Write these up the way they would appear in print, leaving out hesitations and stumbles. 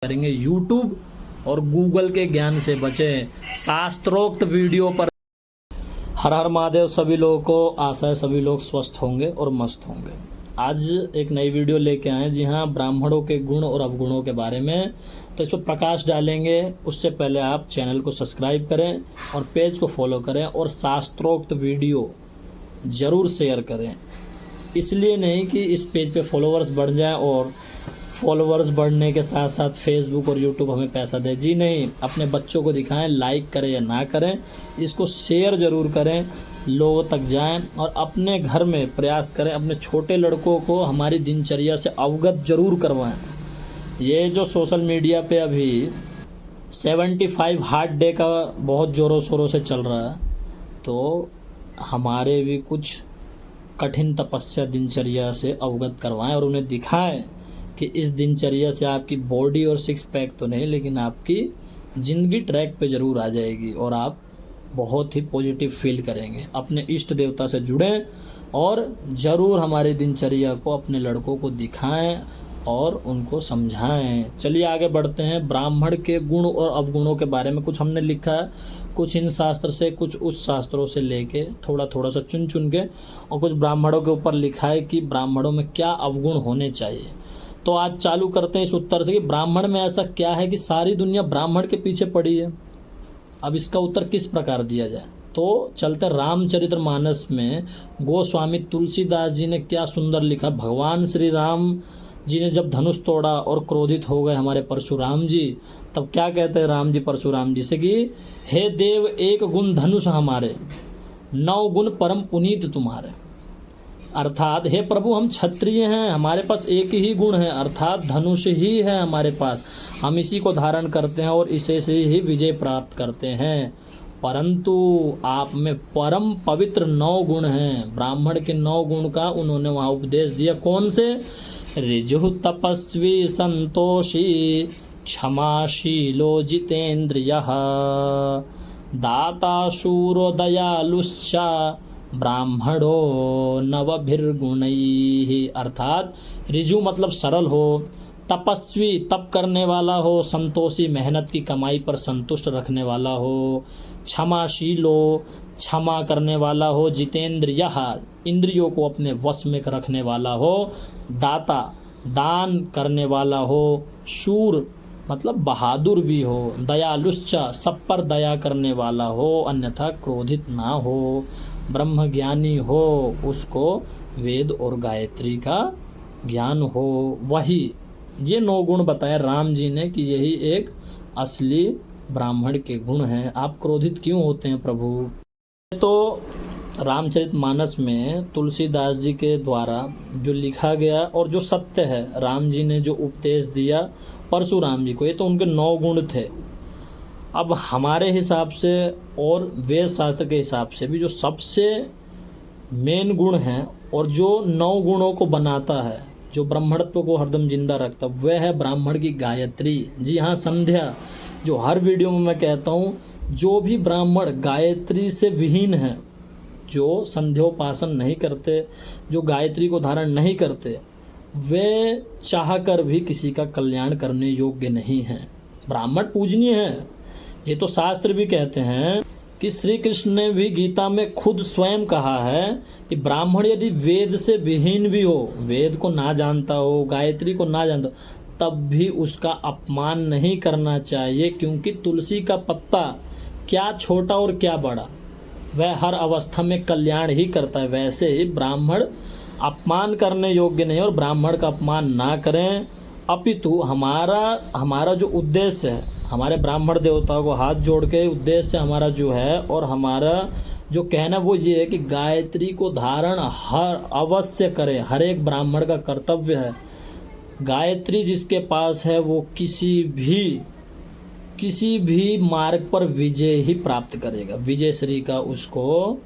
करेंगे। यूट्यूब और गूगल के ज्ञान से बचें। शास्त्रोक्त वीडियो पर हर हर महादेव। सभी लोगों को आशा है सभी लोग स्वस्थ होंगे और मस्त होंगे। आज एक नई वीडियो लेके आए, जी हाँ, ब्राह्मणों के गुण और अवगुणों के बारे में। तो इस पर प्रकाश डालेंगे। उससे पहले आप चैनल को सब्सक्राइब करें और पेज को फॉलो करें और शास्त्रोक्त वीडियो ज़रूर शेयर करें। इसलिए नहीं कि इस पेज पे फॉलोअर्स बढ़ जाएं और फॉलोअर्स बढ़ने के साथ साथ फेसबुक और यूट्यूब हमें पैसा दे। जी नहीं, अपने बच्चों को दिखाएं, लाइक करें या ना करें, इसको शेयर ज़रूर करें, लोगों तक जाएं और अपने घर में प्रयास करें। अपने छोटे लड़कों को हमारी दिनचर्या से अवगत ज़रूर करवाएं। ये जो सोशल मीडिया पे अभी 75 हार्ट डे का बहुत ज़ोरों शोरों से चल रहा है, तो हमारे भी कुछ कठिन तपस्या दिनचर्या से अवगत करवाएं और उन्हें दिखाएं कि इस दिनचर्या से आपकी बॉडी और सिक्स पैक तो नहीं, लेकिन आपकी ज़िंदगी ट्रैक पे ज़रूर आ जाएगी और आप बहुत ही पॉजिटिव फील करेंगे। अपने इष्ट देवता से जुड़ें और ज़रूर हमारी दिनचर्या को अपने लड़कों को दिखाएं और उनको समझाएं। चलिए आगे बढ़ते हैं। ब्राह्मण के गुण और अवगुणों के बारे में कुछ हमने लिखा है, कुछ इन शास्त्र से, कुछ उस शास्त्रों से लेके थोड़ा थोड़ा सा चुन चुन के, और कुछ ब्राह्मणों के ऊपर लिखा है कि ब्राह्मणों में क्या अवगुण होने चाहिए। तो आज चालू करते हैं इस उत्तर से कि ब्राह्मण में ऐसा क्या है कि सारी दुनिया ब्राह्मण के पीछे पड़ी है। अब इसका उत्तर किस प्रकार दिया जाए, तो चलते रामचरितमानस में गोस्वामी तुलसीदास जी ने क्या सुंदर लिखा। भगवान श्री राम जी ने जब धनुष तोड़ा और क्रोधित हो गए हमारे परशुराम जी, तब क्या कहते हैं राम जी परशुराम जी से कि हे देव, एक गुण धनुष हमारे, 9 गुण परम पुनीत तुम्हारे। अर्थात हे प्रभु, हम क्षत्रिय हैं, हमारे पास एक ही गुण है, अर्थात धनुष ही है हमारे पास। हम इसी को धारण करते हैं और इसे से ही विजय प्राप्त करते हैं। परंतु आप में परम पवित्र 9 गुण हैं। ब्राह्मण के 9 गुण का उन्होंने वहाँ उपदेश दिया। कौन से? ऋजु तपस्वी संतोषी क्षमाशीलो जितेन्द्रियः दाता शूरो दयालुश्च ब्राह्मणो नवभिर्गुणैः। अर्थात ऋजु मतलब सरल हो, तपस्वी तप करने वाला हो, संतोषी मेहनत की कमाई पर संतुष्ट रखने वाला हो, क्षमाशीलो क्षमा करने वाला हो, जितेंद्रियः इंद्रियों को अपने वश में रखने वाला हो, दाता दान करने वाला हो, शूर मतलब बहादुर भी हो, दयालुश्च सब पर दया करने वाला हो, अन्यथा क्रोधित ना हो, ब्रह्मज्ञानी हो, उसको वेद और गायत्री का ज्ञान हो। वही ये 9 गुण बताए राम जी ने कि यही एक असली ब्राह्मण के गुण हैं। आप क्रोधित क्यों होते हैं प्रभु? तो रामचरितमानस में तुलसीदास जी के द्वारा जो लिखा गया और जो सत्य है, राम जी ने जो उपदेश दिया परशुराम जी को, ये तो उनके 9 गुण थे। अब हमारे हिसाब से और वेद शास्त्र के हिसाब से भी जो सबसे मेन गुण हैं और जो 9 गुणों को बनाता है, जो ब्राह्मणत्व को हरदम जिंदा रखता, वह है ब्राह्मण की गायत्री। जी हाँ, संध्या, जो हर वीडियो में मैं कहता हूँ, जो भी ब्राह्मण गायत्री से विहीन है, जो संध्योपासन नहीं करते, जो गायत्री को धारण नहीं करते, वे चाहकर भी किसी का कल्याण करने योग्य नहीं हैं। ब्राह्मण पूजनीय हैं। ये तो शास्त्र भी कहते हैं कि श्री कृष्ण ने भी गीता में खुद स्वयं कहा है कि ब्राह्मण यदि वेद से विहीन भी हो, वेद को ना जानता हो, गायत्री को ना जानता हो, तब भी उसका अपमान नहीं करना चाहिए, क्योंकि तुलसी का पत्ता क्या छोटा और क्या बड़ा, वह हर अवस्था में कल्याण ही करता है। वैसे ही ब्राह्मण अपमान करने योग्य नहीं, और ब्राह्मण का अपमान ना करें, अपितु हमारा जो उद्देश्य है, हमारे ब्राह्मण देवताओं को हाथ जोड़ के उद्देश्य हमारा जो है और हमारा जो कहना वो ये है कि गायत्री को धारण हर अवश्य करें। हर एक ब्राह्मण का कर्तव्य है। गायत्री जिसके पास है वो किसी भी मार्ग पर विजय ही प्राप्त करेगा। विजय श्री का उसको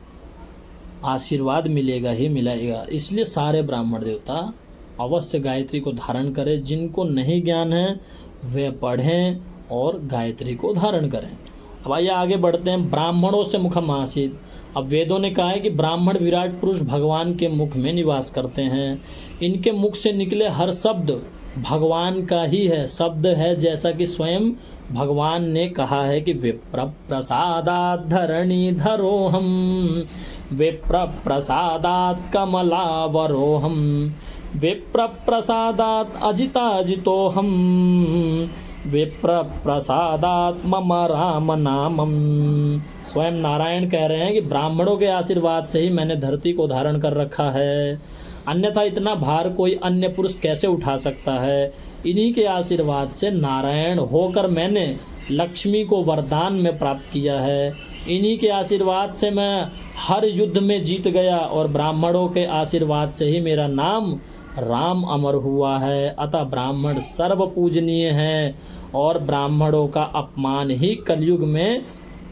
आशीर्वाद मिलेगा ही मिलेगा। इसलिए सारे ब्राह्मण देवता अवश्य गायत्री को धारण करें। जिनको नहीं ज्ञान है वे पढ़ें और गायत्री को धारण करें। अब आइए आगे बढ़ते हैं। ब्राह्मणों से मुखम आसीत। अब वेदों ने कहा है कि ब्राह्मण विराट पुरुष भगवान के मुख में निवास करते हैं। इनके मुख से निकले हर शब्द भगवान का ही है, शब्द है, जैसा कि स्वयं भगवान ने कहा है कि विप्र प्रसादात् धरणी धरोहम, विप्र प्रसादात् कमलावरोहम, विप्र प्रसादात् अजिताजितोहम, विप्र प्रसादात् मम राम नामम। स्वयं नारायण कह रहे हैं कि ब्राह्मणों के आशीर्वाद से ही मैंने धरती को धारण कर रखा है, अन्यथा इतना भार कोई अन्य पुरुष कैसे उठा सकता है। इन्हीं के आशीर्वाद से नारायण होकर मैंने लक्ष्मी को वरदान में प्राप्त किया है, इन्हीं के आशीर्वाद से मैं हर युद्ध में जीत गया और ब्राह्मणों के आशीर्वाद से ही मेरा नाम राम अमर हुआ है। अतः ब्राह्मण सर्व पूजनीय हैं और ब्राह्मणों का अपमान ही कलयुग में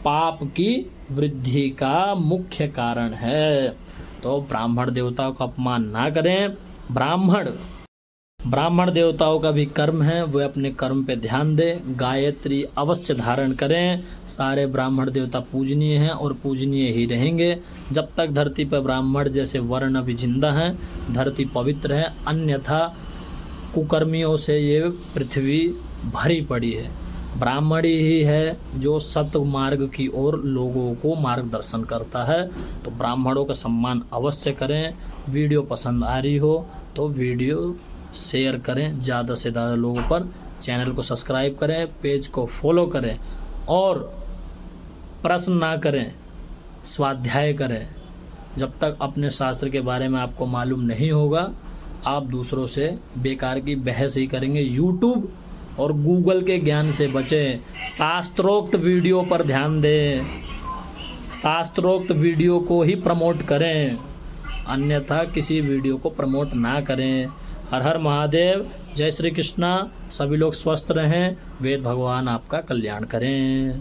पाप की वृद्धि का मुख्य कारण है। तो ब्राह्मण देवताओं का अपमान ना करें। ब्राह्मण देवताओं का भी कर्म है, वे अपने कर्म पे ध्यान दें, गायत्री अवश्य धारण करें। सारे ब्राह्मण देवता पूजनीय हैं और पूजनीय ही रहेंगे जब तक धरती पर ब्राह्मण जैसे वर्ण अभी जिंदा हैं, धरती पवित्र है, अन्यथा कुकर्मियों से ये पृथ्वी भरी पड़ी है। ब्राह्मण ही है जो सत मार्ग की ओर लोगों को मार्गदर्शन करता है। तो ब्राह्मणों का सम्मान अवश्य करें। वीडियो पसंद आ रही हो तो वीडियो शेयर करें ज़्यादा से ज़्यादा लोगों पर, चैनल को सब्सक्राइब करें, पेज को फॉलो करें और प्रश्न ना करें, स्वाध्याय करें। जब तक अपने शास्त्र के बारे में आपको मालूम नहीं होगा, आप दूसरों से बेकार की बहस ही करेंगे। यूट्यूब और गूगल के ज्ञान से बचें, शास्त्रोक्त वीडियो पर ध्यान दें, शास्त्रोक्त वीडियो को ही प्रमोट करें, अन्यथा किसी वीडियो को प्रमोट ना करें। हर हर महादेव, जय श्री कृष्णा। सभी लोग स्वस्थ रहें, वेद भगवान आपका कल्याण करें।